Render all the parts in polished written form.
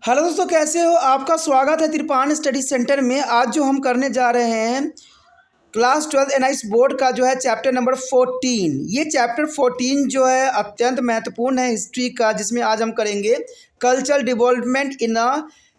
Hello दोस्तों, कैसे हो? आपका स्वागत है त्रिपान स्टडी सेंटर में। आज जो हम करने जा रहे हैं क्लास 12 एनआईएस बोर्ड का जो है चैप्टर नंबर 14। ये चैप्टर 14 जो है अत्यंत महत्वपूर्ण है हिस्ट्री का, जिसमें आज हम करेंगे cultural development in a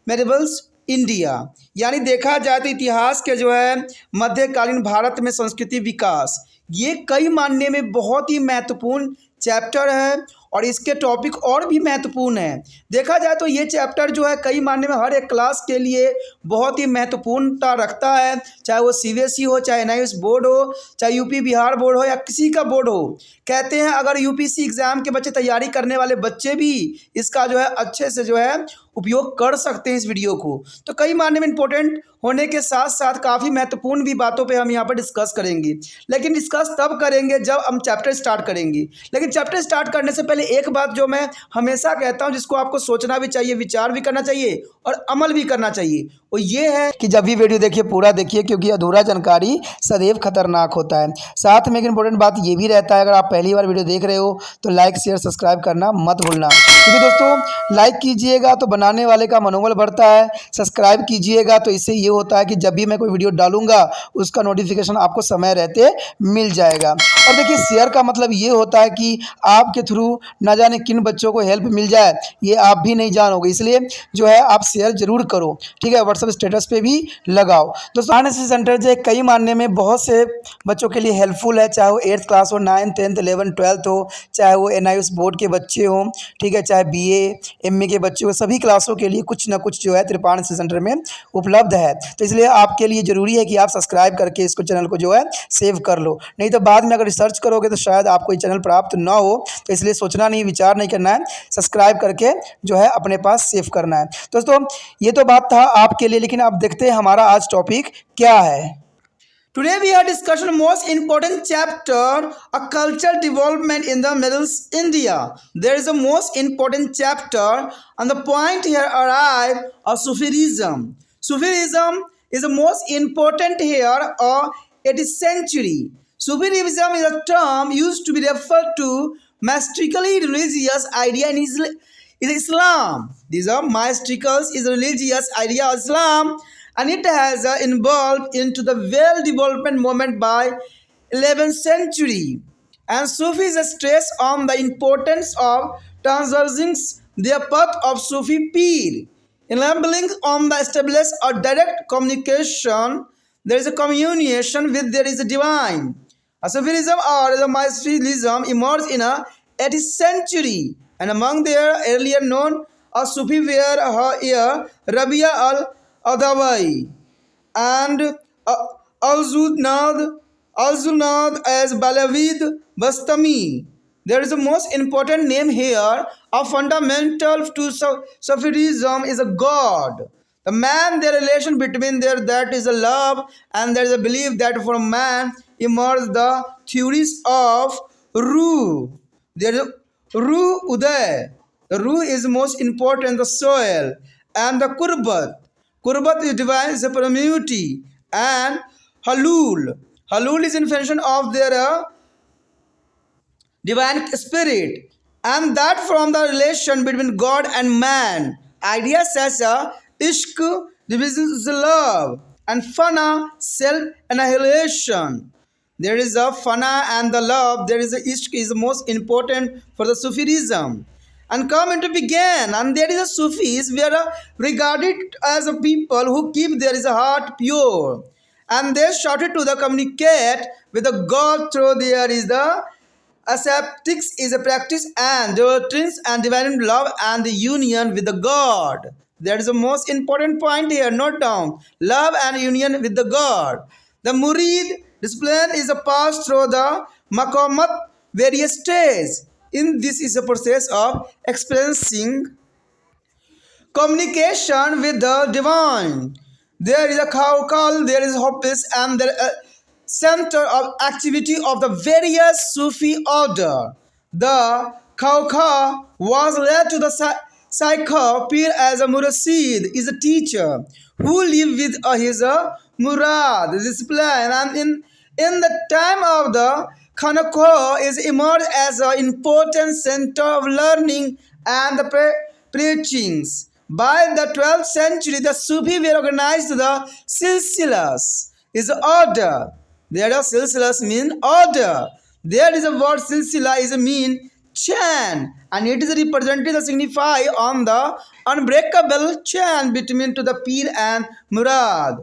medievals India. यानी देखा जाए तो इतिहास के जो है मध्यकालीन भारत में संस्कृति विकास। ये कई मायने में बहुत ही महत्वपूर्ण चैप्टर है और इसके टॉपिक और भी महत्वपूर्ण है। देखा जाए तो ये चैप्टर जो है कई मायने में हर एक क्लास के लिए बहुत ही महत्वपूर्णता रखता है, चाहे वो सीबीएसई हो, चाहे एनआईएस बोर्ड हो, चाहे यूपी बिहार बोर्ड हो या किसी का बोर्ड हो। कहते हैं अगर यूपीएससी एग्ज़ाम के बच्चे तैयारी करने वाले बच्चे भी इसका जो है अच्छे से जो है उपयोग कर सकते हैं इस वीडियो को। तो कई मायने में इंपॉर्टेंट होने के साथ साथ काफ़ी महत्वपूर्ण भी बातों पे हम यहाँ पर डिस्कस करेंगे। लेकिन डिस्कस तब करेंगे जब हम चैप्टर स्टार्ट करेंगे। लेकिन चैप्टर स्टार्ट करने से पहले एक बात जो मैं हमेशा कहता हूँ, जिसको आपको सोचना भी चाहिए, विचार भी करना चाहिए और अमल भी करना चाहिए, वो ये है कि जब भी वीडियो देखिए पूरा देखिए, क्योंकि अधूरा जानकारी सदैव खतरनाक होता है। साथ में एक इंपॉर्टेंट बात ये भी रहता है, अगर आप पहली बार वीडियो देख रहे हो तो लाइक शेयर सब्सक्राइब करना मत भूलना। क्योंकि दोस्तों लाइक कीजिएगा तो बनाने वाले का मनोबल बढ़ता है, सब्सक्राइब कीजिएगा तो इससे ये होता है कि जब भी मैं कोई वीडियो डालूंगा उसका नोटिफिकेशन आपको समय रहते मिल जाएगा। और देखिए शेयर का मतलब ये होता है कि आपके थ्रू ना जाने किन बच्चों को हेल्प मिल जाए, ये आप भी नहीं जानोगे। इसलिए जो है आप शेयर जरूर करो, ठीक है। व्हाट्सएप स्टेटस पे भी लगाओ। दोस्तों एनआईएस सेंटर जो है कई मानने में बहुत से बच्चों के लिए हेल्पफुल है, चाहे वो 8th क्लास हो, 9th 10th 11th 12th हो, चाहे वो एनआईएस बोर्ड के बच्चे हों, ठीक है, चाहे बीए एमए के बच्चे हो, सभी क्लासों के लिए कुछ ना कुछ जो है त्रिपान सेंटर में उपलब्ध है। तो इसलिए आपके लिए ज़रूरी है कि आप सब्सक्राइब करके इसको चैनल को जो है सेव कर लो, नहीं तो बाद में अगर रिसर्च करोगे तो शायद आपको ये चैनल प्राप्त ना हो। तो इसलिए सोचना नहीं, विचार नहीं करना है, सब्सक्राइब करके जो है अपने पास सेव करना है। दोस्तों ये तो बात था आपके लिए, लेकिन अब देखते हैं हमारा आज टॉपिक क्या है। Today we are discussing most important chapter, a cultural development in the Middle India. There is a most important chapter, and the point here arrive of Sufism. Sufism is the most important here of 18th century. Sufism is a term used to be referred to mystically religious idea in Islam. These are mysticals is religious idea of Islam, and it has involved into the well development movement by 11th century. And Sufis stress on the importance of transversing their path of Sufi Pir, enabling on the establish a direct communication. There is a communication with there is a divine. A Sufism or the mysticism emerged in a 18th century, and among their earlier known a Sufi were here Rabia al-Adawi and Al-Zunad as Balavid Bastami. There is a most important name here. A fundamental to Sufism is a God. The man, their relation between there, that is a love, and there is a belief that from man emerge the theories of Ruh. There is Ruh Uday. The Ruh is most important, the soil, and the Kurbat. Kurbat is divine supremacy, and Halul. Halul is invention of their divine spirit, and that from the relation between God and man. Ideas such as ishq, divisions love, and fana, self-annihilation. There is a fana and the love. There is a ishq is most important for the Sufism. And come into began, and there is a Sufis were regarded as a people who keep there is a heart pure, and they started to the communicate with the God through there is the ascetics is a practice and doctrines and divine love and the union with the God. That is the most important point here. Note down love and union with the God. The murid discipline is a pass through the maqamat various stages. In this is a process of experiencing communication with the divine. There is a khawkal, there is hopeless, and there is center of activity of the various Sufi order. The khawkha was led to the Saikha Pir as a Murasid, is a teacher who lived with his Murad, discipline, and in the time of the Khanako is emerged as an important center of learning and the preachings. By the 12th century, the Sufi were organized the silsilas, is order. There are silsilas mean order. There is a word silsila is a mean chain, and it is represented to signify on the unbreakable chain between to the Pir and Murad.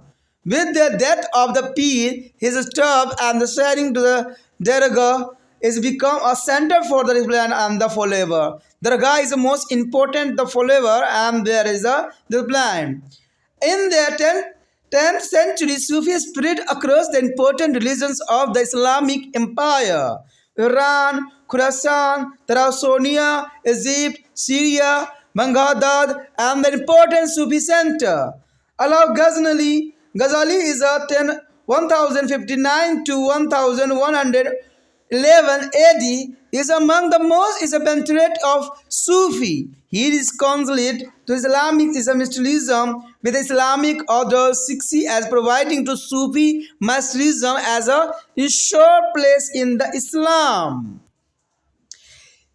With the death of the Pir, his stub and the sharing to the Dargah is become a center for the rebellion and the follower. Dargah is the most important the follower, and there is a rebellion. In the 10th century, Sufi spread across the important religions of the Islamic Empire. Iran, Khorasan, Tarassonia, Egypt, Syria, Baghdad, and the important Sufi center. Alaa Ghazali is a 1059 to 1111 AD is among the most venerate of Sufi. He is consulate to Islamic mysticism with Islamic order 60 as providing to Sufi mysticism as a sure place in the Islam.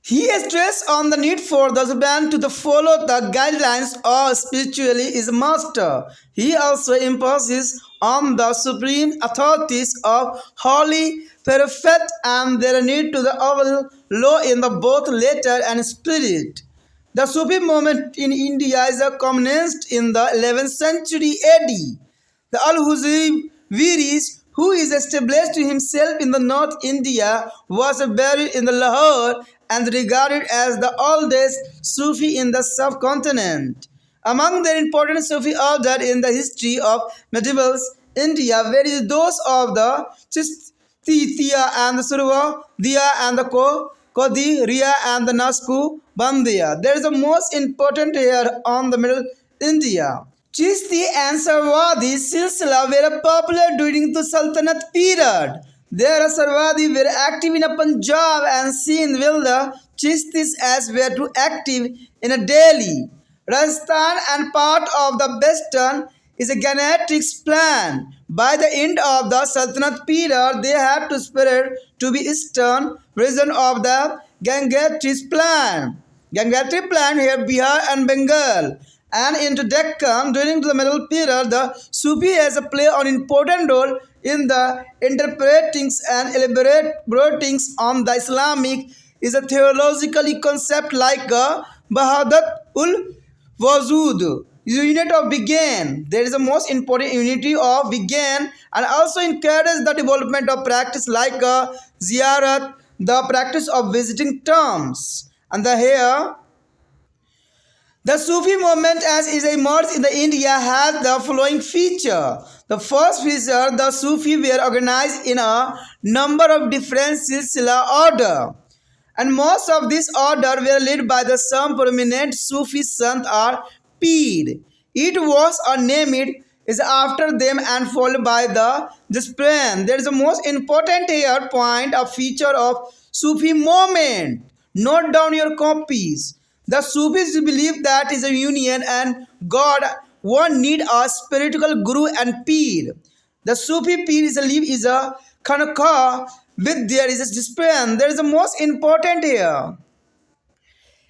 He stressed on the need for the husband to follow the guidelines of spiritually his master. He also imposes on the supreme authorities of holy prophet and their need to the overall law in the both letter and spirit. The Sufi movement in India is commenced in the 11th century AD. The Al-Huzairis, who is established himself in the North India, was buried in the Lahore and regarded as the oldest Sufi in the subcontinent. Among the important Sufi orders in the history of medieval India were those of the Chistitiya and the Survadiya and the Qadiriya and the Naqshbandiya. There is the most important here on the Middle India. Chishti and Sarwadi silsila were popular during the Sultanate period. Their Sarwadi were active in Punjab and Sindh, while the Chistis as were too active in Delhi. Rajasthan and part of the Western is a Ganatrix plan. By the end of the Sultanate period, they had to spread to be eastern region of the Gangatrix plan. Gangatrix plan here Bihar and Bengal. And into Deccan during the middle period, the Sufi has a play an important role in the interpreting and elaborating on the Islamic is a theologically concept like a Bahadat ul Wazud, unit of began. There is the most important unity of began and also encourages the development of practice like a ziyarat, the practice of visiting tombs. And the here the Sufi movement as is emerged in the India has the following feature. The first feature, the Sufi were organized in a number of different silsila order. And most of this order were led by the some prominent Sufi sant or Pir. It was named is after them and followed by the discipline. There is a most important here point, a feature of Sufi movement. Note down your copies. The Sufis believe that is a union and God one need a spiritual guru and Pir. The Sufi Pir is a Khanqa with there is a discipline. There is the most important here.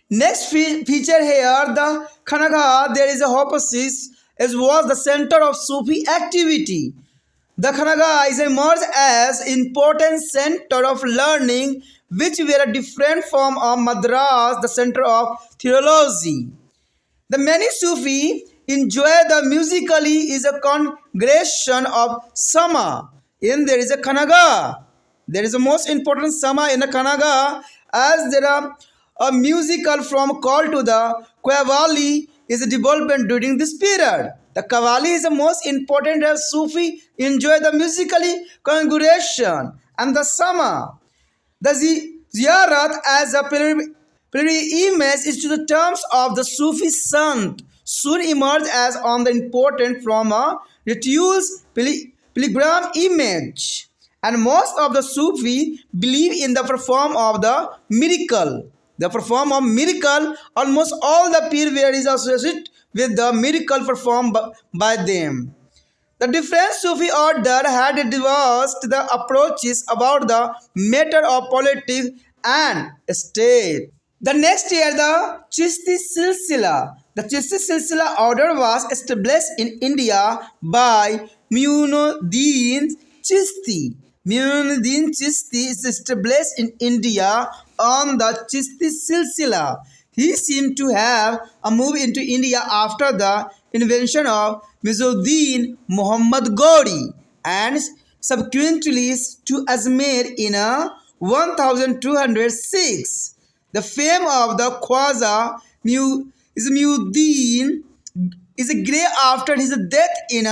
Next feature here, the Khanqa, there is a hypothesis as was the center of Sufi activity. The Khanqa is emerged as important center of learning which were a different form of Madras, the center of theology. The many Sufi enjoy the musically is a congregation of Sama. In there is a Khanqa. There is a most important Sama in the Khanqa as there are a musical from call to the Qawwali is a development during this period. The Qawwali is the most important as Sufi enjoy the musically congregation and the Sama. The ziyarat as a pilgrimage is to the terms of the Sufi sant soon emerged as on the important from a rituals pilgrim image. And most of the Sufi believe in the perform of the miracle. The perform of miracle, almost all the Pir is associated with the miracle performed by them. The different Sufi order had diverse the approaches about the matter of politics and state. The next year, the Chishti Silsila. The Chishti Silsila order was established in India by Muinuddin Chishti. Muinuddin Chishti is established in India on the Chishti Silsila. He seemed to have moved into India after the invention of Muizuddin Muhammad Gauri and subsequently to Ajmer in 1206. The fame of the Khwaja Muizuddin is grey after his death in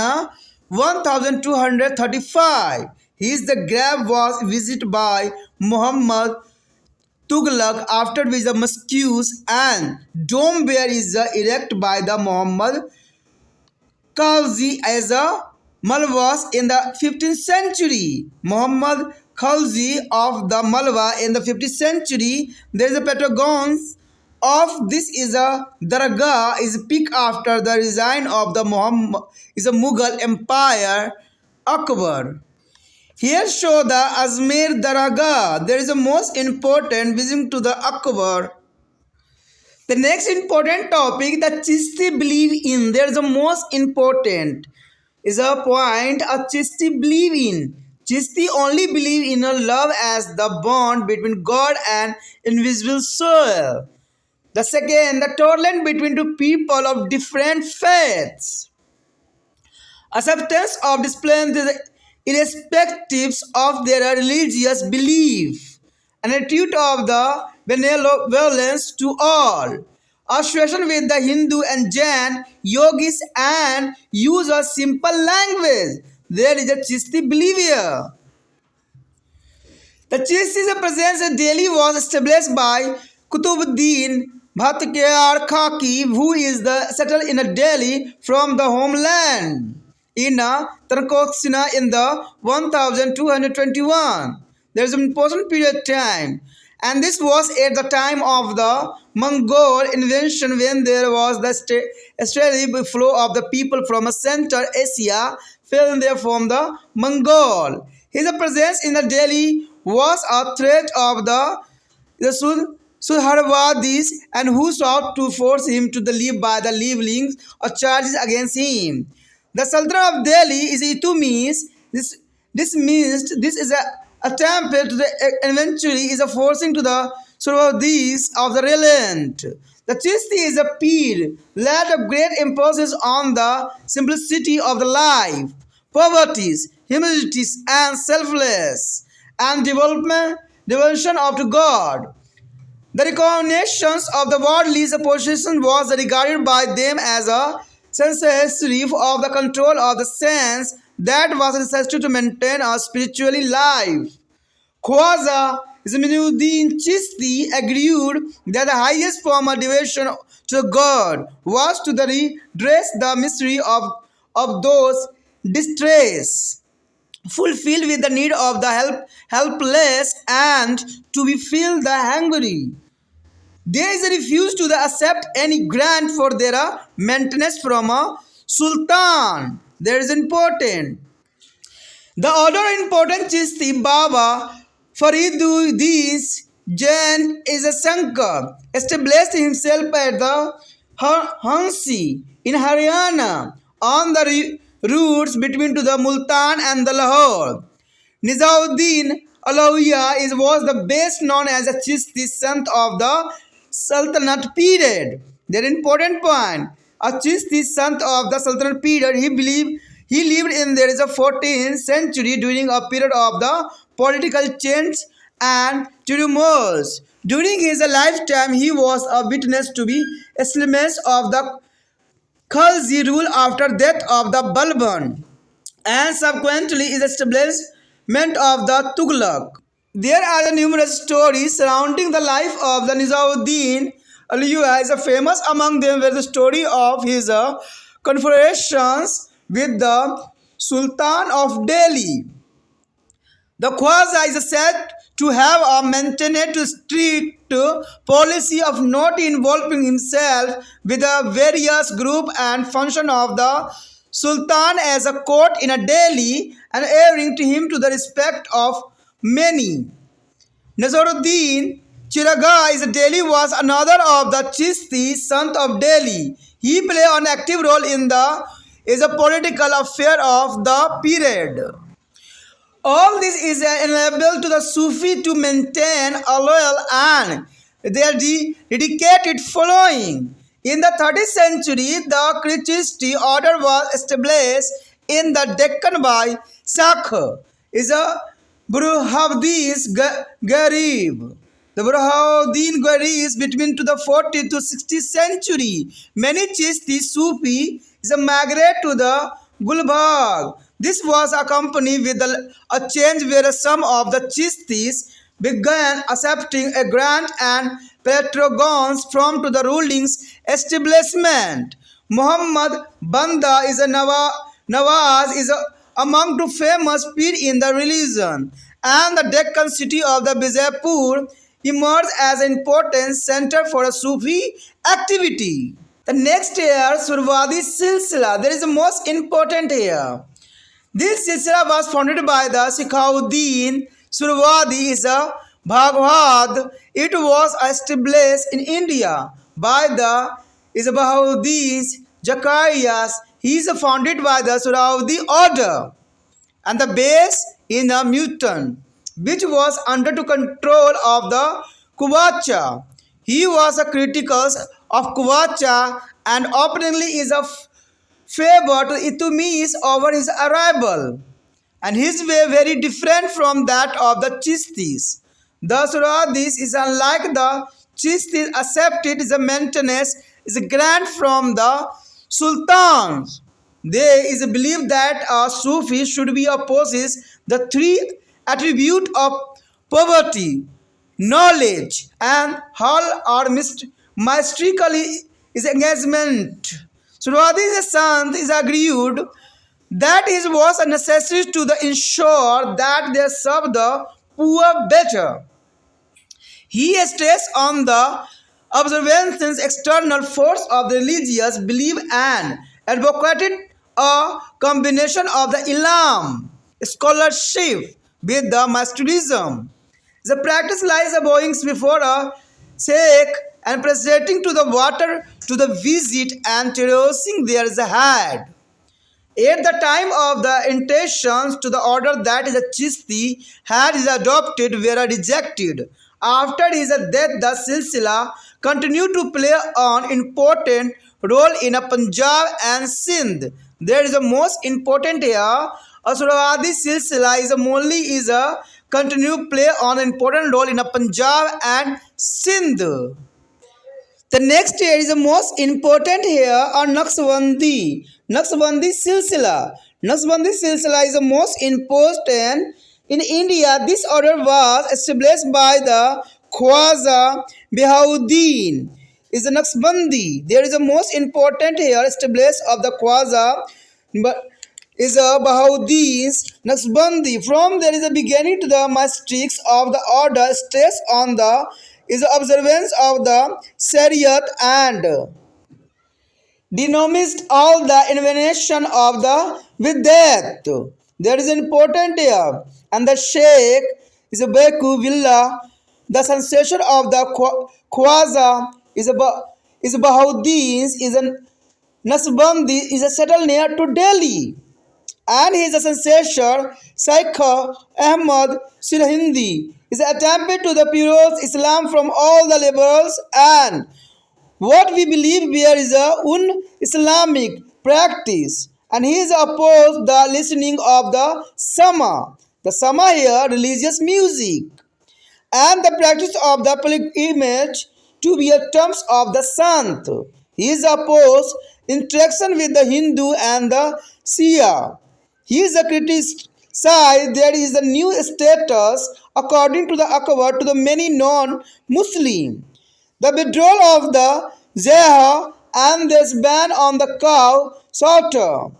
1235. His grave was visited by Muhammad Tughlaq, after which the mosques and dome were erected by the Muhammad Khalji as a Malwas in the 15th century. Muhammad Khalji of the Malwa in the 15th century. There is a Pentagon of this is a Dargah is peak after the reign of the Mughal Empire Akbar. Here show the Ajmer Dargah. There is a most important visit to the Akbar. The next important topic that Chishti believe in. There is a most important is a point a Chishti believe in. Chishti only believe in a love as the bond between God and invisible soul. The second, the tolerance between two people of different faiths. Acceptance of discipline irrespective of their religious belief. An attitude of the benevolence to all. Association with the Hindu and Jain yogis and use a simple language. There is a Chishti belief here. The Chishti's presence in Delhi was established by Kutubuddin Bhattacharya Khaki, who is settled in Delhi from the homeland in Tarkoxina in the 1221. There is an important period of time, and this was at the time of the Mongol invasion, when there was the steady flow of the people from Central Asia fell there from the Mongol. His presence in the Delhi was a threat of the Suharwadis, and who sought to force him to leave by the levelings or charges against him. The Sultan of Delhi is Itumis. This means this is a attempt to the eventually is a forcing to the Suharwadis of the relent. The Chishti is a peer, laid a great emphasis on the simplicity of the life, poverty, humility, and selfless, and devotion of to God. The recognitions of the worldly position was regarded by them as a censorship of the control of the sense that was necessary to maintain a spiritual life. Khwaja Muinuddin Chishti agreed that the highest form of devotion to God was to redress the misery of those distressed, fulfill with the need of the helpless, and to be filled the hungry. There is a refuse to accept any grant for their maintenance from a sultan. That is important. The other important Chishti Baba Fariduddin Jain is a Shankar, established himself at the Hansi in Haryana on the routes between to the Multan and the Lahore. Nizauddin Alawiya was the best known as a Chishti sant of the Sultanate period. That important point. A Chishti sant of the Sultanate period, he lived in there is a 14th century during a period of the political change and turmoils. During his lifetime, he was a witness to the establishment of the Khalji rule after death of the Balban, and subsequently is establishment of the Tughlaq. There are numerous stories surrounding the life of the Nizauddin Aliya. Is famous among them were the story of his confrontations with the Sultan of Delhi. The Khwaja is said to have maintained a strict policy of not involving himself with the various group and function of the Sultan as a court in a Delhi, and erring to him to the respect of many. Nazaruddin Chiraga is Delhi was another of the Chisti Sant of Delhi. He played an active role in the is a political affair of the period. All this is enabled to the Sufi to maintain a loyal and their dedicated following. In the 30th century, the Christian order was established in the Deccan by Sakha. Is a Burhanuddin Garib. The Burhanuddin Garib between to the 14th to 60th century. Many Chishti Sufi is a migrate to the Gulbag. This was accompanied with a change where some of the Chistis began accepting a grant and patrons from to the rulings establishment. Muhammad Banda is a Nawaz is among the famous peer in the religion, and the Deccan city of the Bijapur emerged as an important center for a Sufi activity. The next here, Surwadi Silsila. There is the most important here. This silsila was founded by the Sikhauddin Surwadi is a Bhagwad. It was established in India by the Bahauddin Zacarias. He is founded by the Surwadi order and the base in a Mutan, which was under the control of the Kuvacha. He was a critical of Kuvacha and openly is a favor to Itumis over his arrival, and his way very different from that of the Chistis. The Suradis is unlike the Chistis accepted the maintenance is a grant from the Sultans. There is a belief that a Sufi should be opposes the three attributes of poverty, knowledge, and all are mystically is engagement. Surwadi's son is agreed that it was a necessity to ensure that they serve the poor better. He stressed on the observances external force of the religious belief and advocated a combination of the Islam scholarship with the Masterism. The practice lies bowing before a sheikh and presenting to the water to the visit and tossing their head. At the time of the intentions to the order that is a Chisti had is adopted were rejected. After his death, the Silsila continued to play an important role in a Punjab and Sindh. There is a most important here. Asrawadi Silsila is a only is a continue play on an important role in a Punjab and Sindh. The next here is the most important here are Naqshbandi. Naqshbandi Silsila. Naqshbandi Silsila is the most important in India. This order was established by the Khwaja Bahauddin. Is the Naqshbandi. There is a most important here established of the Khwaja is a Bahauddin's Naqshbandi. From there is a beginning to the matrix of the order stress on the is the observance of the Shariat and denominates all the invention of the Vidyat. There is important here. And the Sheikh is a Beku Villa. The sensation of the Khwaja is a Bahauddin's is a Naqshbandi is a settled near to Delhi. And his successor, Shaikh Ahmad Sirhindi, is attempted to the pure Islam from all the liberals and what we believe there is a un-Islamic practice. And he is opposed the listening of the Sama. The Sama here, religious music. And the practice of the pilgrimage to be a terms of the Sant. He is opposed interaction with the Hindu and the Shia. He is a criticized. There is a new status according to the Akbar to the many non-Muslim. The withdrawal of the Zeha and this ban on the cow slaughter.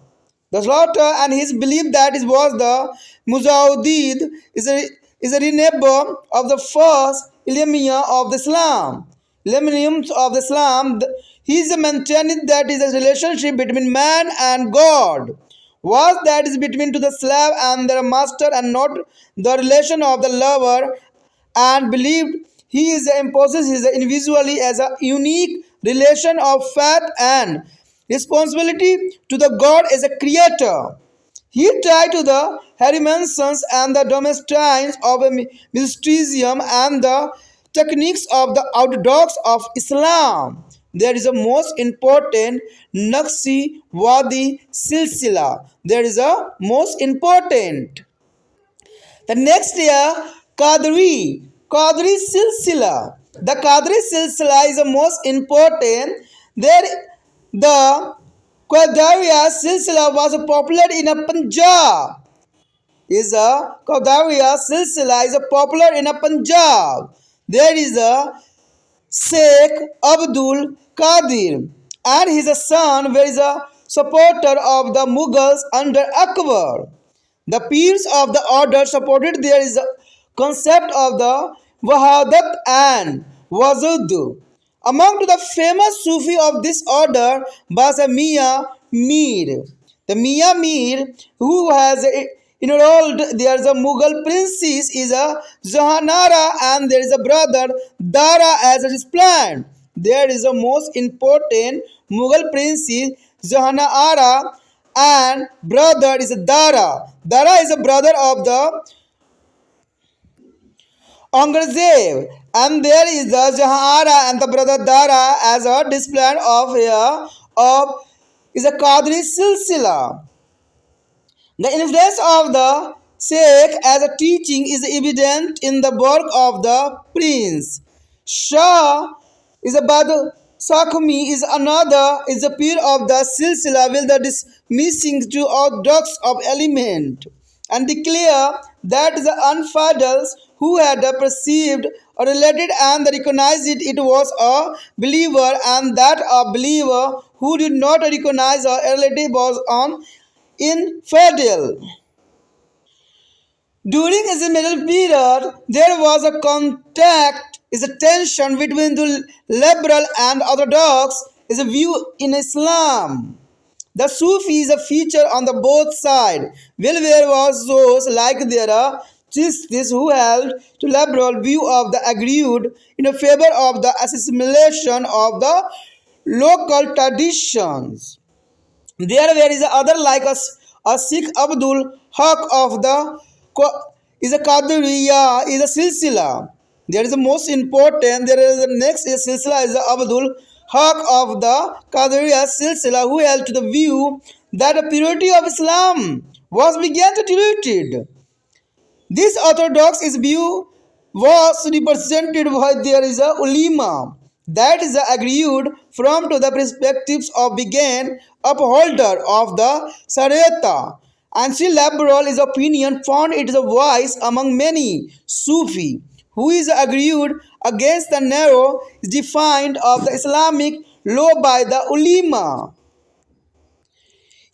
The slaughter and his belief that it was the Mujahideen is a renewal of the first millennium of the Islam. Millenniums of the Islam. He is maintaining that is a relationship between man and God. Was that is between to the slave and their master and not the relation of the lover and believed he imposes his individually as a unique relation of faith and responsibility to the God as a creator. He tried to the Harimansons and the Domestines of a mysticism and the techniques of the orthodox of Islam. There is a most important Naqsi Wadi Silsila. There is a most important. The next year, Qadri Silsila. The Qadri Silsila is the most important. There, the Qadariya Silsila was popular in a Punjab. Qadariya Silsila is a popular in a Punjab. There is a Sheikh Abdul Qadir and his son were a supporter of the Mughals under Akbar. The peers of the order supported there is a concept of the Wahadat and Wazud. Among the famous Sufi of this order was a Mian Mir. The Mian Mir, who has enrolled there is a Mughal princess is a Jahanara and there is a brother Dara as it is planned. There is a most important Mughal princess Jahanara and brother is Dara. Dara is a brother of the Aurangzeb, and there is the Jahanara and the brother Dara as a display of here of is a Qadri Silsila. The influence of the Sheikh as a teaching is evident in the work of the prince. Shah is a Bad Sakhmi is another is a peer of the Silsila with the dismissing to orthodox of element and declare that the unfidels who had perceived or related and recognized it was a believer and that a believer who did not recognize a relative was an infidel. During his middle period, there was a contact, is a tension between the liberal and orthodox is a view in Islam. The Sufi is a feature on the both sides. Well, there was those like there are Chistis who held to liberal view of the agreed in favor of the assimilation of the local traditions. There is other like a Sikh Abdul Haq of the is a Qadiriya is a Silsila. There is the most important. There is the next is Silsila is the Abdul Haq of the Qadiriya Silsila who held to the view that the purity of Islam was began to diluted. This orthodox view was represented by there is a ulema that is agreed from to the perspectives of began upholder of the Shariah. And she liberal is opinion found it is a voice among many Sufi who is agreed against the narrow defined of the Islamic law by the ulema.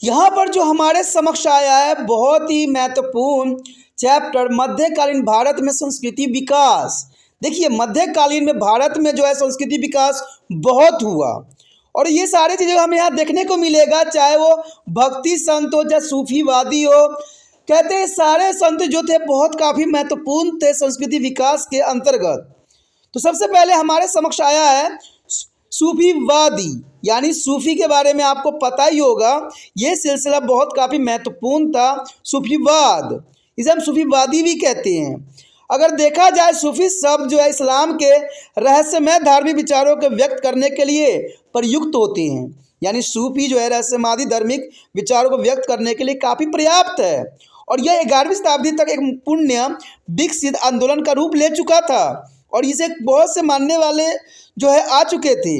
यहाँ पर जो हमारे समक्ष आया है बहुत ही महत्वपूर्ण chapter मध्यकालीन भारत में संस्कृति विकास। देखिए मध्यकालीन में भारत में जो है संस्कृति विकास बहुत हुआ और ये सारी चीज़ें हमें यहाँ देखने को मिलेगा, चाहे वो भक्ति संत हो चाहे सूफीवादी हो। कहते हैं सारे संत जो थे बहुत काफ़ी महत्वपूर्ण थे संस्कृति विकास के अंतर्गत। तो सबसे पहले हमारे समक्ष आया है सूफीवादी, यानी सूफी के बारे में आपको पता ही होगा, ये सिलसिला बहुत काफ़ी महत्वपूर्ण था। सूफीवाद इसे हम सूफीवादी भी कहते हैं। अगर देखा जाए सूफी शब्द जो है इस्लाम के रहस्यमय धार्मिक विचारों को व्यक्त करने के लिए प्रयुक्त होते हैं, यानी सूफी जो है रहस्यवादी धार्मिक विचारों को व्यक्त करने के लिए काफ़ी पर्याप्त है और यह 11वीं शताब्दी तक एक पुण्य विकसित आंदोलन का रूप ले चुका था और इसे बहुत से मानने वाले जो है आ चुके थे।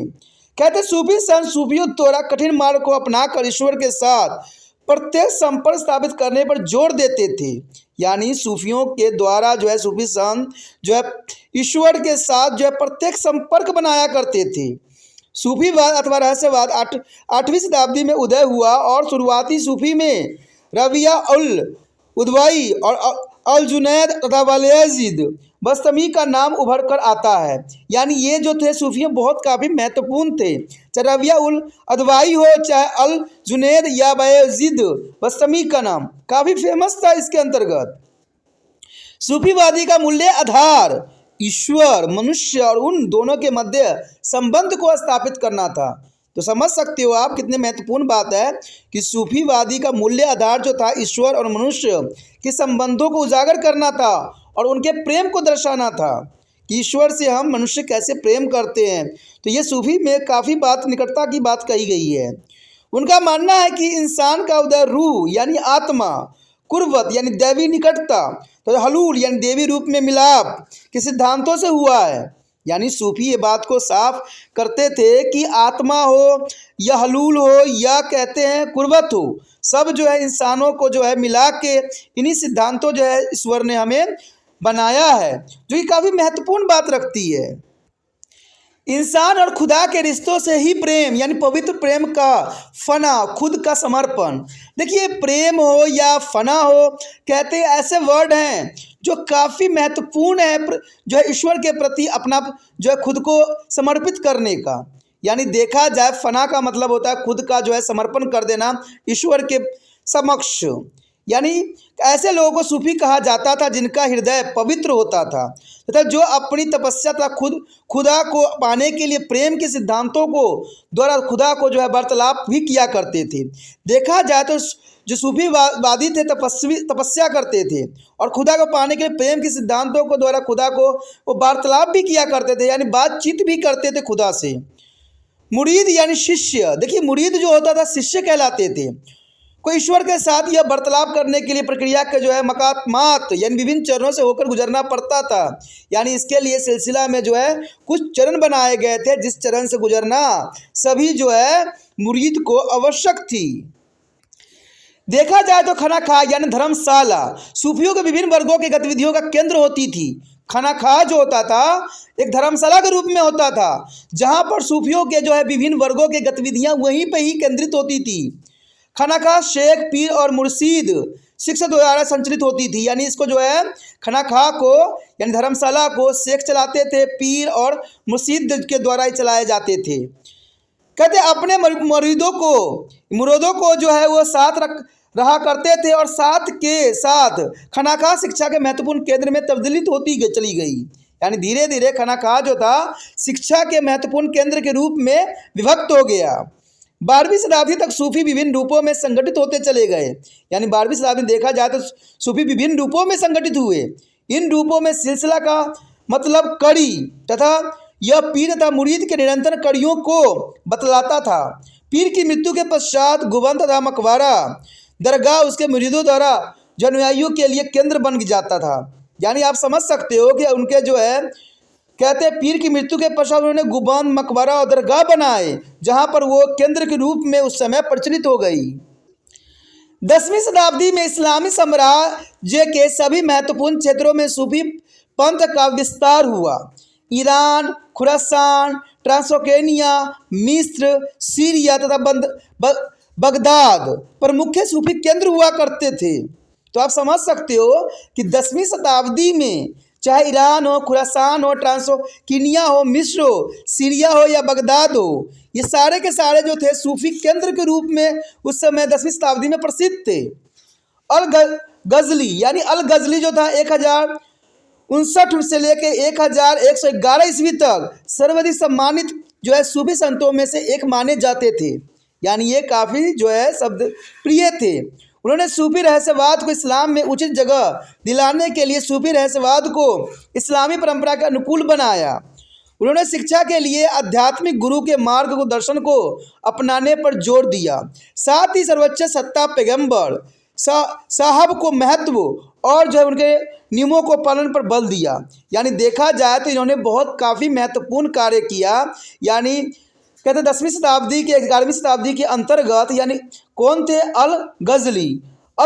कहते सूफी संत सूफियों द्वारा कठिन मार्ग को अपनाकर ईश्वर के साथ प्रत्येक संपर्क स्थापित करने पर जोर देते थे, यानी सूफियों के द्वारा जो है सूफी संत जो है ईश्वर के साथ जो है प्रत्येक संपर्क बनाया करते थे। सूफीवाद अथवा रहस्यवाद 8वीं शताब्दी में उदय हुआ और शुरुआती सूफी में रबिया उल उदवाई और अल जुनैद तथा वालियजिद बस्तमी का नाम उभर कर आता है, यानी ये जो थे सूफी बहुत काफ़ी महत्वपूर्ण थे। चाहे रबिया उल अदवाई हो चाहे अल जुनैद या वालियजिद बस्तमी का नाम काफ़ी फेमस था। इसके अंतर्गत सूफीवादी का मूल्य आधार ईश्वर, मनुष्य और उन दोनों के मध्य संबंध को स्थापित करना था। तो समझ सकते हो आप कितने महत्वपूर्ण बात है कि सूफीवादी का मूल्य आधार जो था ईश्वर और मनुष्य के संबंधों को उजागर करना था और उनके प्रेम को दर्शाना था कि ईश्वर से हम मनुष्य कैसे प्रेम करते हैं। तो ये सूफी में काफ़ी बात निकटता की बात कही गई है। उनका मानना है कि इंसान का उदय रूह यानी आत्मा, कुर्वत यानी दैवी निकटता, तो हलूल यानी देवी रूप में मिलाप के सिद्धांतों से हुआ है। यानी सूफी ये बात को साफ करते थे कि आत्मा हो या हलूल हो या कहते हैं कुर्वत हो, सब जो है इंसानों को जो है मिला के इन्हीं सिद्धांतों जो है ईश्वर ने हमें बनाया है, जो कि काफ़ी महत्वपूर्ण बात रखती है। इंसान और खुदा के रिश्तों से ही प्रेम यानी पवित्र प्रेम का फना, खुद का समर्पण। देखिए, प्रेम हो या फना हो, कहते हैं ऐसे वर्ड हैं जो काफ़ी महत्वपूर्ण है जो है ईश्वर के प्रति अपना जो है खुद को समर्पित करने का। यानी देखा जाए फना का मतलब होता है खुद का जो है समर्पण कर देना ईश्वर के समक्ष। यानी ऐसे लोगों को सूफी कहा जाता था जिनका हृदय पवित्र होता था तथा जो अपनी तपस्या तथा खुदा को पाने के लिए प्रेम के सिद्धांतों को द्वारा खुदा को जो है वार्तालाप भी किया करते थे। देखा जाए तो जो सूफीवादी थे तपस्या करते थे और खुदा को पाने के लिए प्रेम के सिद्धांतों को द्वारा खुदा को वो वार्तालाप भी किया करते थे, यानी बातचीत भी करते थे खुदा से। मुरीद यानी शिष्य, देखिए मुरीद जो होता था शिष्य कहलाते थे। कोई ईश्वर के साथ यह वार्तालाप करने के लिए प्रक्रिया के जो है मकामात यानी विभिन्न चरणों से होकर गुजरना पड़ता था। यानी इसके लिए सिलसिला में जो है कुछ चरण बनाए गए थे जिस चरण से गुजरना सभी जो है मुरीद को आवश्यक थी। देखा जाए तो खाना खा यानी धर्मशाला सूफियों के विभिन्न वर्गों की गतिविधियों का केंद्र होती थी। खाना खा जो होता था एक धर्मशाला के रूप में होता था जहाँ पर सूफियों के जो है विभिन्न वर्गों की गतिविधियाँ वहीं पर ही केंद्रित होती थी। खाना खा शेख, पीर और मुर्शीद शिक्षक द्वारा संचालित होती थी। यानी इसको जो है खाना खा को यानी धर्मशाला को शेख चलाते थे, पीर और मुर्शीद के द्वारा ही चलाए जाते थे। कहते अपने मुरीदों को जो है वो साथ रहा करते थे और साथ के साथ खाना खा शिक्षा के महत्वपूर्ण केंद्र में तब्दीलित होती चली गई। यानी धीरे धीरे खाना खा जो था शिक्षा के महत्वपूर्ण केंद्र के रूप में विभक्त हो गया। 12वीं शताब्दी तक सूफी विभिन्न रूपों में संगठित होते चले गए। यानी 12वीं शताब्दी में देखा जाए तो सूफी विभिन्न रूपों में संगठित हुए। इन रूपों में सिलसिला का मतलब कड़ी तथा यह पीर तथा मुरीद के निरंतर कड़ियों को बतलाता था। पीर की मृत्यु के पश्चात गुबंद तथा मकबरा दरगाह उसके मुरीदों द्वारा जो अनुयायियों के लिए केंद्र बन जाता था। यानी आप समझ सकते हो कि उनके जो है कहते हैं पीर की मृत्यु के पश्चात उन्होंने गुबंद, मकबरा और दरगाह बनाए जहां पर वो केंद्र के रूप में उस समय प्रचलित हो गई। 10वीं शताब्दी में इस्लामी साम्राज्य के सभी महत्वपूर्ण क्षेत्रों में सूफी पंथ का विस्तार हुआ। ईरान, खुरासान, ट्रांसोकेनिया, मिस्र, सीरिया तथा बगदाद प्रमुख सूफी केंद्र हुआ करते थे। तो आप समझ सकते हो कि 10वीं शताब्दी में चाहे ईरान हो, खुरासान हो, ट्रांसोकिनिया हो, मिस्र हो, सीरिया हो या बगदाद हो, ये सारे के सारे जो थे सूफी केंद्र के रूप में उस समय 10वीं शताब्दी में प्रसिद्ध थे। गजली यानी अल गजली जो था 1059 से लेकर 1111 ईस्वी तक सर्वाधिक सम्मानित जो है सूफी संतों में से एक माने जाते थे। यानी ये काफ़ी जो है शब्द प्रिय थे। उन्होंने सूफी रहस्यवाद को इस्लाम में उचित जगह दिलाने के लिए सूफी रहस्यवाद को इस्लामी परंपरा के अनुकूल बनाया। उन्होंने शिक्षा के लिए आध्यात्मिक गुरु के मार्ग को दर्शन को अपनाने पर जोर दिया। साथ ही सर्वोच्च सत्ता पैगंबर साहब को महत्व और जो है उनके नियमों को पालन पर बल दिया। यानी देखा जाए तो इन्होंने बहुत काफ़ी महत्वपूर्ण कार्य किया। यानी कहते 10वीं शताब्दी के 11वीं शताब्दी के अंतर्गत यानी कौन थे? अल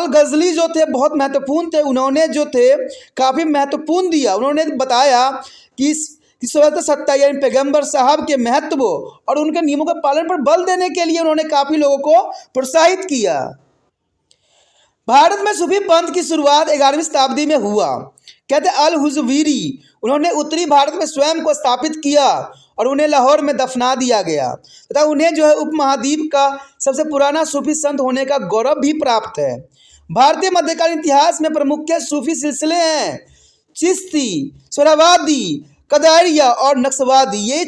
गजली जो थे बहुत महत्वपूर्ण थे। उन्होंने जो थे काफ़ी महत्वपूर्ण दिया। उन्होंने बताया कि सर्वोच्च सत्ता यानी पैगंबर साहब के महत्व और उनके नियमों के पालन पर बल देने के लिए उन्होंने काफ़ी लोगों को प्रोत्साहित किया। भारत में सूफी पंथ की शुरुआत 11वीं शताब्दी में हुआ। कहते अल हुजवीरी उन्होंने उत्तरी भारत में स्वयं को स्थापित किया और उन्हें लाहौर में दफना दिया गया तथा उन्हें जो है उपमहाद्वीप का सबसे पुराना सूफी संत होने का गौरव भी प्राप्त है। भारतीय मध्यकालीन इतिहास में प्रमुख सूफी सिलसिले हैं चिश्ती, सोहरावादी, कदारिया और नक्शवादी, ये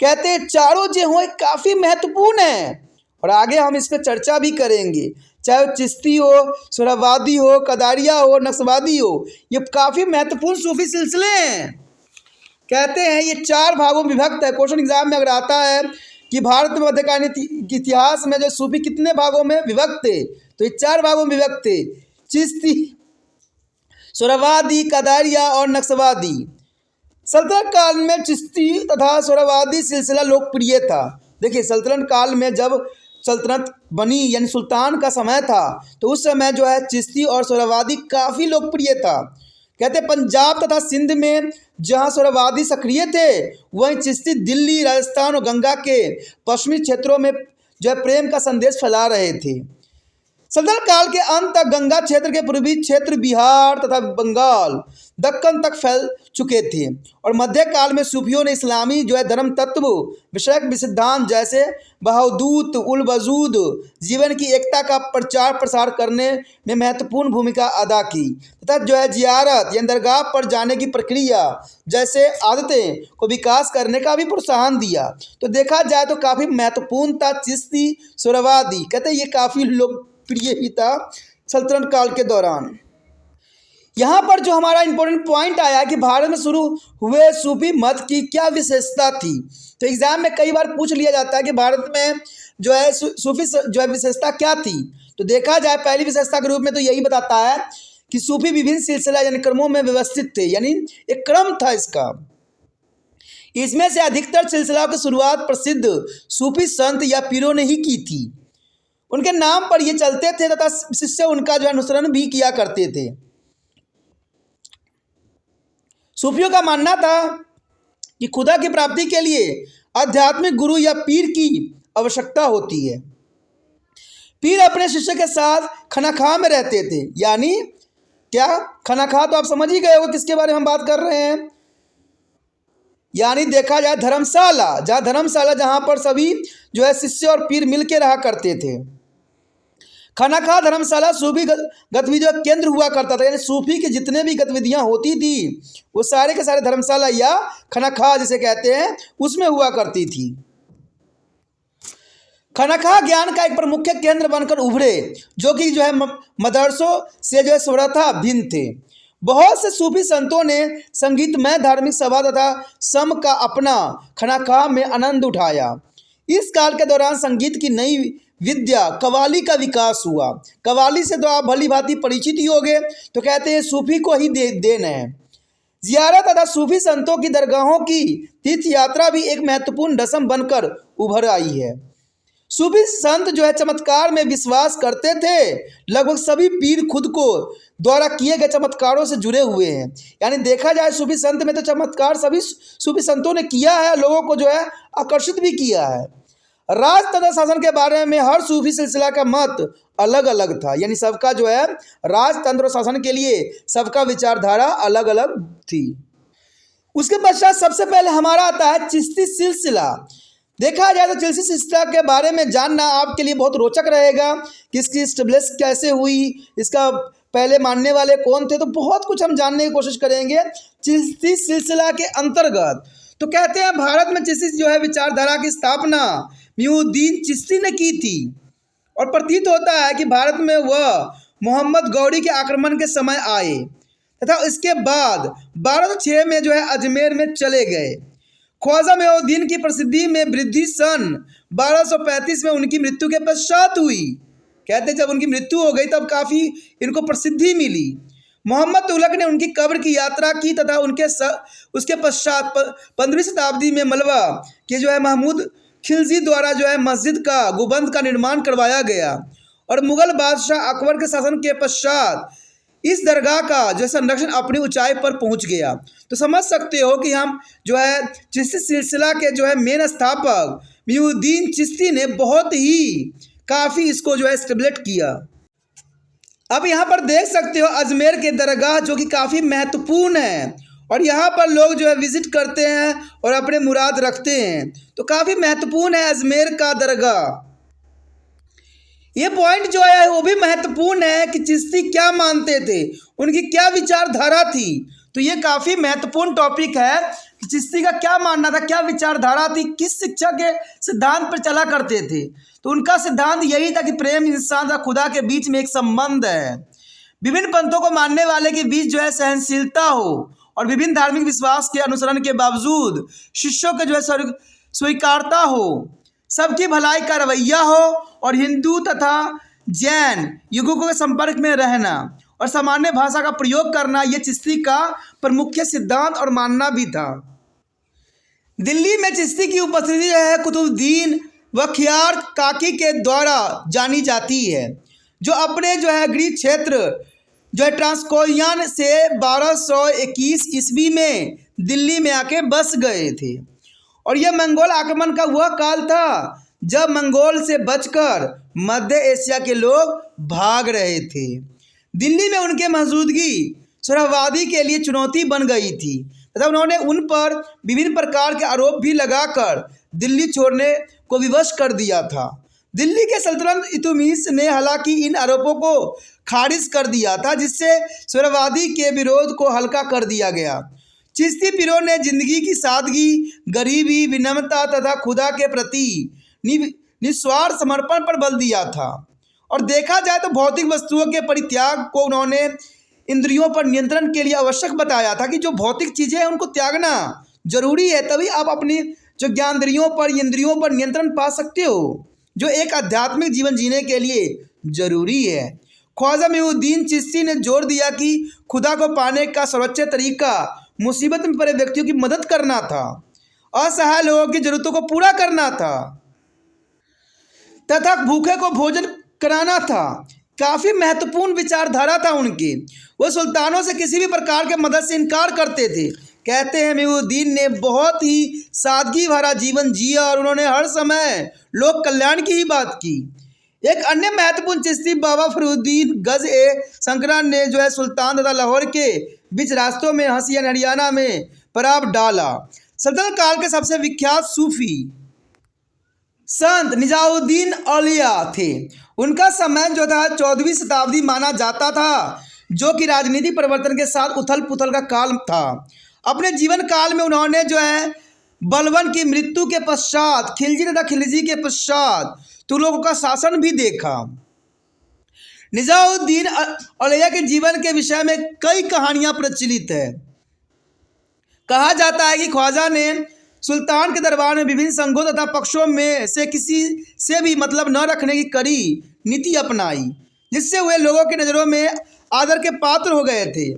कहते हैं चारों जो हो काफ़ी महत्वपूर्ण हैं और आगे हम इस पर चर्चा भी करेंगे। चाहे वो चिश्ती हो, सोहरावादी हो, कदारिया हो, नक्शवादी हो, ये काफ़ी महत्वपूर्ण सूफी सिलसिले हैं। कहते हैं ये 4 भागों में विभक्त है। क्वेश्चन एग्जाम में अगर आता है कि भारत में मध्यकालीन इतिहास में जो सूफी कितने भागों में विभक्त थे, तो ये 4 भागों में विभक्त थे। चिश्ती, सोहरावादी, कदारिया और नक्शवादी। सल्तनत काल में चिश्ती तथा सोहरावादी सिलसिला लोकप्रिय था। देखिए सल्तनत काल में जब सल्तनत बनी यानी सुल्तान का समय था, तो उस समय जो है चिश्ती और सोहरावादी काफ़ी लोकप्रिय था। कहते पंजाब तथा सिंध में जहाँ सोहरावादी सक्रिय थे, वहीं चिश्ती दिल्ली, राजस्थान और गंगा के पश्चिमी क्षेत्रों में जो है प्रेम का संदेश फैला रहे थे। सल्तनत काल के अंत तक गंगा क्षेत्र के पूर्वी क्षेत्र बिहार तथा बंगाल, दक्कन तक फैल चुके थे और मध्य काल में सूफियों ने इस्लामी जो है धर्म तत्व विषयक सिद्धांत जैसे बहादूत उल वजूद, जीवन की एकता का प्रचार प्रसार करने में महत्वपूर्ण भूमिका अदा की तथा जो है जियारत या दरगाह पर जाने की प्रक्रिया जैसे आदतें को विकास करने का भी प्रोत्साहन दिया। तो देखा जाए तो काफ़ी महत्वपूर्ण था चिश्ती, सोहरावादी। कहते ये काफ़ी लोकप्रिय भी था सल्तनत काल के दौरान। यहाँ पर जो हमारा इंपॉर्टेंट पॉइंट आया कि भारत में शुरू हुए सूफी मत की क्या विशेषता थी। तो एग्जाम में कई बार पूछ लिया जाता है कि भारत में जो है सूफी जो है विशेषता क्या थी। तो देखा जाए पहली विशेषता के रूप में तो यही बताता है कि सूफी विभिन्न सिलसिला यानी क्रमों में व्यवस्थित थे, यानी एक क्रम था इसका। इसमें से अधिकतर सिलसिला की शुरुआत प्रसिद्ध सूफी संत या पीरों ने ही की थी। उनके नाम पर ये चलते थे तथा शिष्य उनका जो अनुसरण भी किया करते थे। सूफियों का मानना था कि खुदा की प्राप्ति के लिए आध्यात्मिक गुरु या पीर की आवश्यकता होती है। पीर अपने शिष्य के साथ खानाखाह में रहते थे। यानी क्या खानाखाह, तो आप समझ ही गए हो किसके बारे में हम बात कर रहे हैं। यानी देखा जाए धर्मशाला, जहाँ पर सभी जो है शिष्य और पीर मिल के रहा करते थे। खानाखाह धर्मशाला सूफी गतिविधियों का केंद्र हुआ करता था। यानी सूफी की जितने भी गतिविधियां होती थी वो सारे के सारे धर्मशाला या खानाखाह जिसे कहते हैं उसमें हुआ करती थी। खानाखाह ज्ञान का एक प्रमुख केंद्र बनकर उभरे, जो कि जो है मदरसों से जो है सर्वथा भिन्न थे। बहुत से सूफी संतों ने संगीतमय धार्मिक सभा तथा सम का अपना खानाखाह में आनंद उठाया। इस काल के दौरान संगीत की नई विद्या कव्वाली का विकास हुआ। कव्वाली से तो आप भली भांति परिचित ही होंगे। तो कहते हैं सूफी को ही देन है। जियारत तथा सूफी संतों की दरगाहों की तीर्थ यात्रा भी एक महत्वपूर्ण रस्म बनकर उभर आई है। सूफी संत जो है चमत्कार में विश्वास करते थे। लगभग सभी पीर खुद को द्वारा किए गए चमत्कारों से जुड़े हुए हैं। यानी देखा जाए सूफी संत में तो चमत्कार सभी सूफी संतों ने किया है, लोगों को जो है आकर्षित भी किया है। राज तथा शासन के बारे में हर सूफी सिलसिला का मत अलग अलग था। यानी सबका जो है राजतंत्र और शासन के लिए सबका विचारधारा अलग अलग थी। उसके पश्चात सबसे पहले हमारा आता है चिश्ती सिलसिला। देखा जाए तो चिश्ती सिलसिला के बारे में जानना आपके लिए बहुत रोचक रहेगा कि इसकी एस्टेब्लिश कैसे हुई, इसका पहले मानने वाले कौन थे। तो बहुत कुछ हम जानने की कोशिश करेंगे चिश्ती सिलसिला के अंतर्गत। तो कहते हैं भारत में चिश्ती जो है विचारधारा की स्थापना मुईउद्दीन चिश्ती ने की थी और प्रतीत होता है कि भारत में वह मोहम्मद गौरी के आक्रमण के समय आए तथा इसके बाद 1206 में जो है अजमेर में चले गए। ख्वाजा मुईउद्दीन की प्रसिद्धि में वृद्धि सन 1235 में उनकी मृत्यु के पश्चात हुई। कहते जब उनकी मृत्यु हो गई तब काफ़ी इनको प्रसिद्धि मिली। मोहम्मद तुगलक ने उनकी कब्र की यात्रा की तथा उसके पश्चात 15वीं शताब्दी में मलवा के जो है महमूद खिलजी द्वारा जो है मस्जिद का गुंबद का निर्माण करवाया गया और मुगल बादशाह अकबर के शासन के पश्चात इस दरगाह का जो संरक्षण अपनी ऊंचाई पर पहुंच गया। तो समझ सकते हो कि हम जो है चिश्ती सिलसिला के जो है मेन स्थापक मुईउद्दीन चिश्ती ने बहुत ही काफ़ी इसको जो है एस्टेब्लिश किया। अब यहाँ पर देख सकते हो अजमेर के दरगाह जो कि काफ़ी महत्वपूर्ण है और यहाँ पर लोग जो है विजिट करते हैं और अपने मुराद रखते हैं। तो काफ़ी महत्वपूर्ण है अजमेर का दरगाह। ये पॉइंट जो है वो भी महत्वपूर्ण है कि चिश्ती क्या मानते थे, उनकी क्या विचारधारा थी। तो ये काफ़ी महत्वपूर्ण टॉपिक है कि चिश्ती का क्या मानना था, क्या विचारधारा थी, किस शिक्षा के सिद्धांत पर चला करते थे। तो उनका सिद्धांत यही था कि प्रेम इंसान और खुदा के बीच में एक संबंध है। विभिन्न पंथों को मानने वाले के बीच जो है सहनशीलता हो और विभिन्न धार्मिक विश्वास के अनुसरण के बावजूद शिष्यों के जो है स्वीकारता हो, सबकी भलाई का रवैया हो और हिंदू तथा जैन युगों के संपर्क में रहना और सामान्य भाषा का प्रयोग करना, यह चिश्ती का प्रमुख सिद्धांत और मानना भी था। दिल्ली में चिश्ती की उपस्थिति है कुतुबुद्दीन बख्तियार काकी के द्वारा जानी जाती है, जो अपने जो है गृह क्षेत्र जो है ट्रांसकोरियन से 1221 ईस्वी में दिल्ली में आके बस गए थे। और यह मंगोल आक्रमण का वह काल था जब मंगोल से बचकर मध्य एशिया के लोग भाग रहे थे। दिल्ली में उनके मौजूदगी रहस्यवादी के लिए चुनौती बन गई थी तथा उन्होंने उन पर विभिन्न प्रकार के आरोप भी लगाकर दिल्ली छोड़ने को विवश कर दिया था। दिल्ली के सल्तनत इल्तुतमिश ने हालांकि इन आरोपों को खारिज कर दिया था, जिससे रहस्यवादी के विरोध को हल्का कर दिया गया। चिश्ती पीरों ने जिंदगी की सादगी, गरीबी, विनम्रता तथा खुदा के प्रति निस्वार्थ समर्पण पर बल दिया था। और देखा जाए तो भौतिक वस्तुओं के परित्याग को उन्होंने इंद्रियों पर नियंत्रण के लिए आवश्यक बताया था कि जो भौतिक चीज़ें हैं उनको त्यागना जरूरी है, तभी आप अपनी जो ज्ञानेंद्रियों पर, इंद्रियों पर नियंत्रण पा सकते हो, जो एक आध्यात्मिक जीवन जीने के लिए जरूरी है। ख्वाजा मोइनुद्दीन चिश्ती ने जोर दिया कि खुदा को पाने का सर्वोच्च तरीका मुसीबत में पड़े व्यक्तियों की मदद करना था, असहाय लोगों की जरूरतों को पूरा करना था तथा भूखे को भोजन कराना था। काफ़ी महत्वपूर्ण विचारधारा था उनकी। वो सुल्तानों से किसी भी प्रकार के मदद से इनकार करते थे। कहते हैं मोइनुद्दीन ने बहुत ही सादगी भरा जीवन जिया और उन्होंने हर समय लोक कल्याण की ही बात की। एक अन्य महत्वपूर्ण चिश्ती बाबा फरीदुद्दीन गज ए शंकरा ने जो है सुल्तान तथा लाहौर के बीच रास्तों में हसियन हरियाणा में पड़ाव डाला। सल्तनत काल के सबसे विख्यात सूफी संत निजामुद्दीन औलिया थे। उनका समय जो था 14वीं शताब्दी माना जाता था, जो कि राजनीति परिवर्तन के साथ उथल पुथल का काल था। अपने जीवन काल में उन्होंने जो है बलबन की मृत्यु के पश्चात, खिलजी तथा खिलजी के पश्चात तुगलकों का शासन भी देखा। निजामुद्दीन औलिया के जीवन के विषय में कई कहानियां प्रचलित है। कहा जाता है कि ख्वाजा ने सुल्तान के दरबार में विभिन्न संघों तथा पक्षों में से किसी से भी मतलब न रखने की कड़ी नीति अपनाई, जिससे वे लोगों की नज़रों में आदर के पात्र हो गए थे।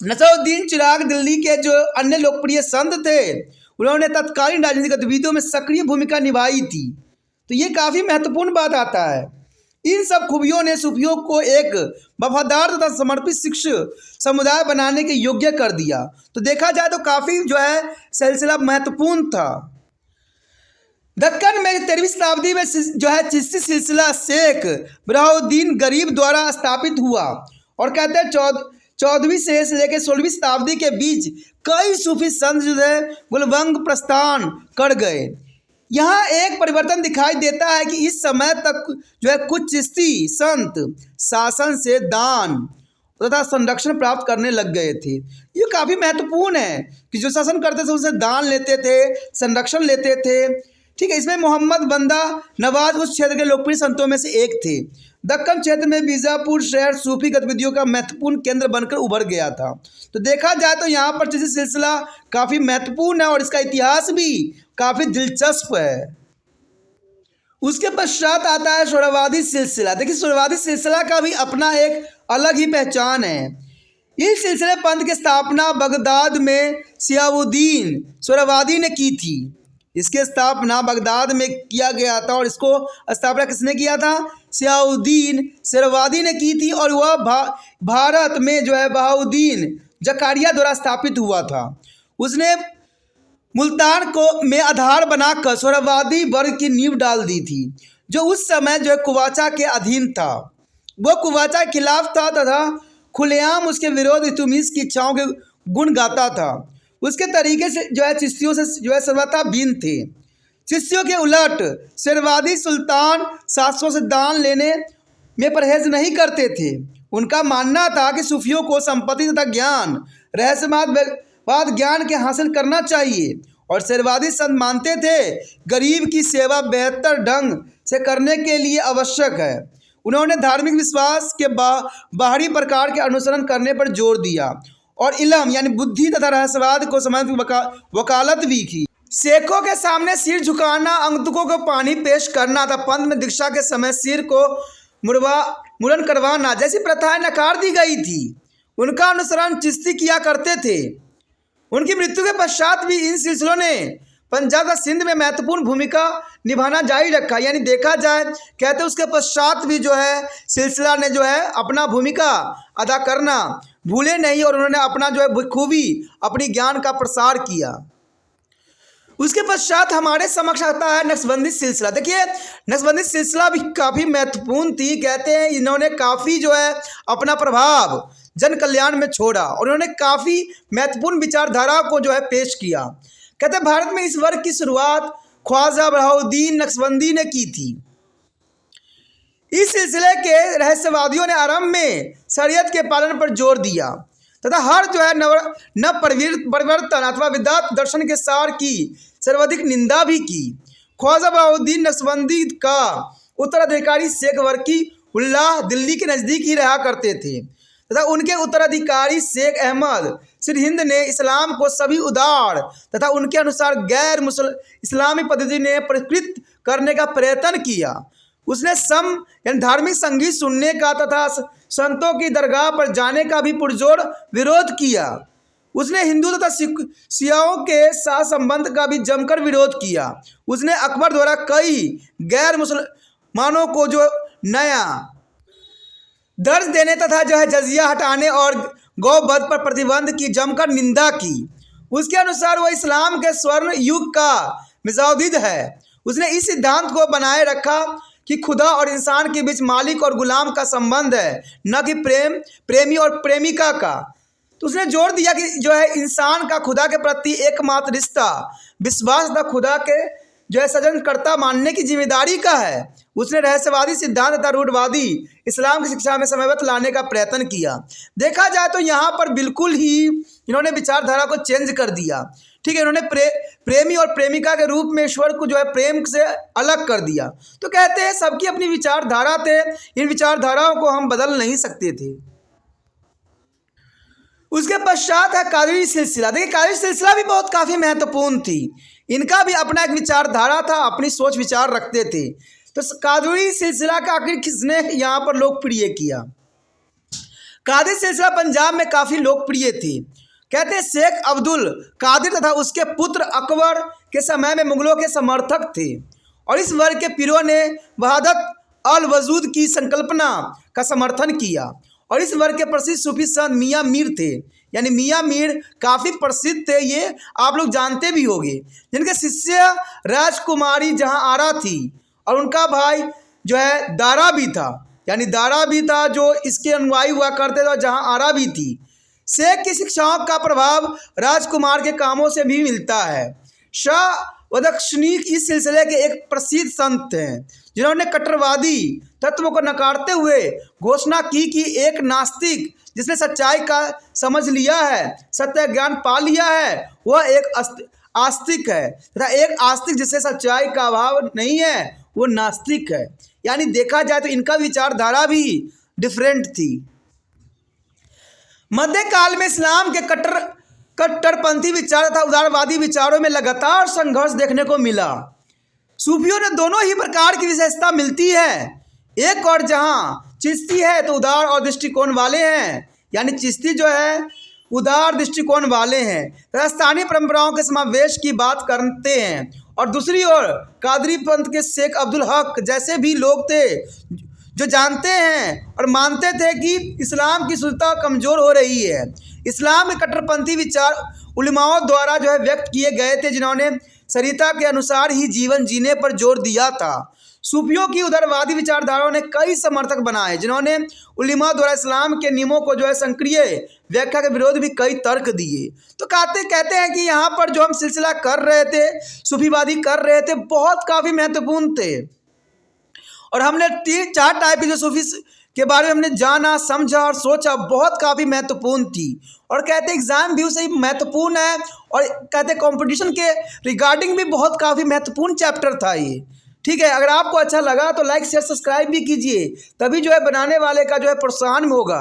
नसरुद्दीन चिराग दिल्ली के जो अन्य लोकप्रिय संत थे, उन्होंने तत्कालीन राजनीतिक गतिविधियों में सक्रिय भूमिका निभाई थी। तो ये काफ़ी महत्वपूर्ण बात आता है। इन सब खूबियों ने सूफियों को एक वफादार तथा समर्पित शिष्य समुदाय बनाने के योग्य कर दिया। तो देखा जाए तो काफ़ी जो है सिलसिला महत्वपूर्ण था। दक्कन में 13वीं शताब्दी में जो है चिश्ती सिलसिला शेख बहाउद्दीन गरीब द्वारा स्थापित हुआ और कहते हैं 14वीं से लेकर 16वीं शताब्दी के बीच कई सूफी संत जो है गुलबंग प्रस्थान कर गए। यहाँ एक परिवर्तन दिखाई देता है कि इस समय तक जो है कुछ चिश्ती संत शासन से दान तथा संरक्षण प्राप्त करने लग गए थे। ये काफ़ी महत्वपूर्ण है कि जो शासन करते थे उनसे दान लेते थे, संरक्षण लेते थे। ठीक है, इसमें मोहम्मद बंदा नवाज उस क्षेत्र के लोकप्रिय संतों में से एक थे। दक्कन क्षेत्र में बीजापुर शहर सूफी गतिविधियों का महत्वपूर्ण केंद्र बनकर उभर गया था। तो देखा जाए तो यहाँ पर चिश्ती सिलसिला काफ़ी महत्वपूर्ण है और इसका इतिहास भी काफ़ी दिलचस्प है। उसके पश्चात आता है सुहरावादी सिलसिला। देखिए, सुहरावादी सिलसिला का भी अपना एक अलग ही पहचान है। इस सिलसिले पंथ की स्थापना बगदाद में शिहाबुद्दीन सुहरावादी ने की थी। इसकी स्थापना बगदाद में किया गया था और इसको स्थापना किसने किया था? शिहाबुद्दीन सुहरावादी ने की थी और वह भारत में जो है बहाउद्दीन जकारिया द्वारा स्थापित हुआ था। उसने मुल्तान को में आधार बनाकर सुहरावादी वर्ग की नींव डाल दी थी, जो उस समय जो है कुवाचा के अधीन था। वो कुवाचा के खिलाफ था तथा खुलेआम उसके विरोध इल्तुतमिश की इच्छाओं के गुण गाता था। उसके तरीके से जो है चिश्तियों से जो है सर्वथा भिन्न थे। चिश्तियों के उलट सुहरावादी सुल्तान शासकों से दान लेने में परहेज नहीं करते थे। उनका मानना था कि सूफियों को संपत्ति तथा ज्ञान रहस्यवाद ज्ञान के हासिल करना चाहिए। और शेरवादी संत मानते थे गरीब की सेवा बेहतर ढंग से करने के लिए आवश्यक है। उन्होंने धार्मिक विश्वास के बाहरी प्रकार के अनुसरण करने पर जोर दिया और इल्म यानी बुद्धि तथा रहस्यवाद को समझने की वकालत भी की। शेखों के सामने सिर झुकाना, अंगतुकों को पानी पेश करना तथा पंथ में दीक्षा के समय सिर को मुड़न करवाना जैसी प्रथाएं नकार दी गई थी। उनका अनुसरण चिश्ती किया करते थे। उनकी मृत्यु के पश्चात भी इन सिलसिलों ने पंजाब व सिंध में महत्वपूर्ण भूमिका निभाना जारी रखा। यानी देखा जाए कहते उसके पश्चात भी जो है सिलसिला ने जो है अपना भूमिका अदा करना भूले नहीं और उन्होंने अपना जो है बखूबी अपनी ज्ञान का प्रसार किया। उसके पश्चात हमारे समक्ष आता है नक्शबंदी सिलसिला। देखिए नक्शबंदी सिलसिला भी काफ़ी महत्वपूर्ण थी। कहते हैं इन्होंने काफ़ी जो है अपना प्रभाव जन कल्याण में छोड़ा और उन्होंने काफ़ी महत्वपूर्ण विचारधारा को जो है पेश किया। कहते हैं भारत में इस वर्ग की शुरुआत ख्वाजा बहाउद्दीन नक्शबंदी ने की थी। इस सिलसिले के रहस्यवादियों ने आरंभ में शरीयत के पालन पर जोर दिया तथा हर जो है नव परिवर्तन अथवा विदात दर्शन के सार की सर्वाधिक निंदा भी की। ख्वाजा बहाउद्दीन नक्शबंदी का उत्तराधिकारी शेख वर्की उल्लाह दिल्ली के नज़दीक ही रहा करते थे तथा उनके उत्तराधिकारी शेख अहमद सिरहिंद ने इस्लाम को सभी उदार तथा उनके अनुसार गैर इस्लामी पद्धति ने परिष्कृत करने का प्रयत्न किया। उसने सम यानी धार्मिक संगीत सुनने का तथा संतों की दरगाह पर जाने का भी पुरजोर विरोध किया। उसने हिंदू तथा शियाओं के साथ संबंध का भी जमकर विरोध किया। उसने अकबर द्वारा कई गैर मुसलमानों को जो नया दर्ज देने तथा जो है जजिया हटाने और गौवध पर प्रतिबंध की जमकर निंदा की। उसके अनुसार वह इस्लाम के स्वर्ण युग का मुजाहिद है। उसने इस सिद्धांत को बनाए रखा कि खुदा और इंसान के बीच मालिक और गुलाम का संबंध है, न कि प्रेमी और प्रेमिका का। तो उसने जोर दिया कि जो है इंसान का खुदा के प्रति एकमात्र रिश्ता विश्वास तथा खुदा के जो है सृजनकर्ता मानने की जिम्मेदारी का है। उसने रहस्यवादी सिद्धांत तथा रूढ़वादी इस्लाम की शिक्षा में समन्वय लाने का प्रयत्न किया। देखा जाए तो यहाँ पर बिल्कुल ही इन्होंने विचारधारा को चेंज कर दिया। ठीक है, इन्होंने प्रेमी और प्रेमिका के रूप में ईश्वर को जो है प्रेम से अलग कर दिया। तो कहते हैं सबकी अपनी विचारधारा थे, इन विचारधाराओं को हम बदल नहीं सकते थे। उसके पश्चात है कादरी सिलसिला। देखिए कादरी सिलसिला भी बहुत काफ़ी महत्वपूर्ण थी। इनका भी अपना एक विचारधारा था, अपनी सोच विचार रखते थे। तो कादरी सिलसिला का आखिर किसने यहाँ पर लोकप्रिय किया? कादरी सिलसिला पंजाब में काफ़ी लोकप्रिय थी। कहते हैं शेख अब्दुल कादिर तथा उसके पुत्र अकबर के समय में मुगलों के समर्थक थे और इस वर्ग के पीरों ने वहादत अल वजूद की संकल्पना का समर्थन किया। और इस वर्ग के प्रसिद्ध सूफी संत मियाँ मीर थे। यानी मियाँ मीर काफ़ी प्रसिद्ध थे, ये आप लोग जानते भी होंगे, जिनके शिष्य राजकुमारी जहाँ आरा थी और उनका भाई जो है दारा भी था। यानी दारा भी था जो इसके अनुयायी हुआ करते थे और जहाँ आरा भी थी। शेख की शिक्षाओं का प्रभाव राजकुमार के कामों से भी मिलता है। शाह बदख्शनी इस सिलसिले के एक प्रसिद्ध संत हैं जिन्होंने कट्टरवादी तत्वों को नकारते हुए घोषणा की कि एक नास्तिक जिसने सच्चाई का समझ लिया है, सत्य ज्ञान पा लिया है, वह एक आस्तिक है तथा एक आस्तिक जिससे सच्चाई का अभाव नहीं है वो नास्तिक है। यानी देखा जाए तो इनका विचारधारा भी डिफरेंट थी। मध्यकाल में इस्लाम के कट्टरपंथी विचार तथा उदारवादी विचारों में लगातार संघर्ष देखने को मिला। सूफियों ने दोनों ही प्रकार की विशेषता मिलती है। एक और जहाँ चिश्ती है तो उदार और दृष्टिकोण वाले हैं, यानी चिश्ती जो है उदार दृष्टिकोण वाले हैं तथा स्थानीय परंपराओं के समावेश की बात करते हैं। और दूसरी ओर कादरी पंथ के शेख अब्दुल हक जैसे भी लोग थे जो जानते हैं और मानते थे कि इस्लाम की शुद्धता कमज़ोर हो रही है। इस्लाम के कट्टरपंथी विचार उलमाओं द्वारा जो है व्यक्त किए गए थे जिन्होंने शरीयत के अनुसार ही जीवन जीने पर जोर दिया था। सूफियों की उदारवादी विचारधाराओं ने कई समर्थक बनाए जिन्होंने उलमा द्वारा इस्लाम के नियमों को जो है संक्रिय व्याख्या के विरोध भी कई तर्क दिए। तो कहते हैं कि यहाँ पर जो हम सिलसिला कर रहे थे, सूफीवादी कर रहे थे, बहुत काफ़ी महत्वपूर्ण थे। और हमने 3-4 टाइप के जो सूफी के बारे में हमने जाना, समझा और सोचा, बहुत काफ़ी महत्वपूर्ण थी। और कहते एग्ज़ाम व्यू से ही महत्वपूर्ण है, और कहते कंपटीशन के रिगार्डिंग भी बहुत काफ़ी महत्वपूर्ण चैप्टर था ये। ठीक है, अगर आपको अच्छा लगा तो लाइक शेयर सब्सक्राइब भी कीजिए, तभी जो है बनाने वाले का जो है प्रोत्साहन होगा।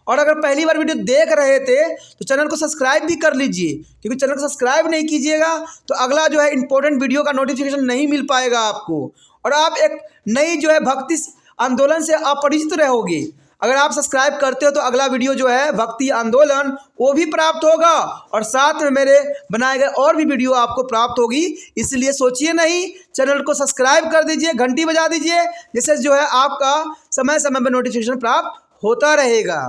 और अगर पहली बार वीडियो देख रहे थे तो चैनल को सब्सक्राइब भी कर लीजिए, क्योंकि चैनल को सब्सक्राइब नहीं कीजिएगा तो अगला जो है इंपॉर्टेंट वीडियो का नोटिफिकेशन नहीं मिल पाएगा आपको, और आप एक नई जो है भक्ति आंदोलन से अपरिचित रहोगे। अगर आप सब्सक्राइब करते हो तो अगला वीडियो जो है भक्ति आंदोलन वो भी प्राप्त होगा, और साथ में मेरे बनाए गए और भी वीडियो आपको प्राप्त होगी। इसलिए सोचिए नहीं, चैनल को सब्सक्राइब कर दीजिए, घंटी बजा दीजिए, जिससे जो है आपका समय समय पर नोटिफिकेशन प्राप्त होता रहेगा।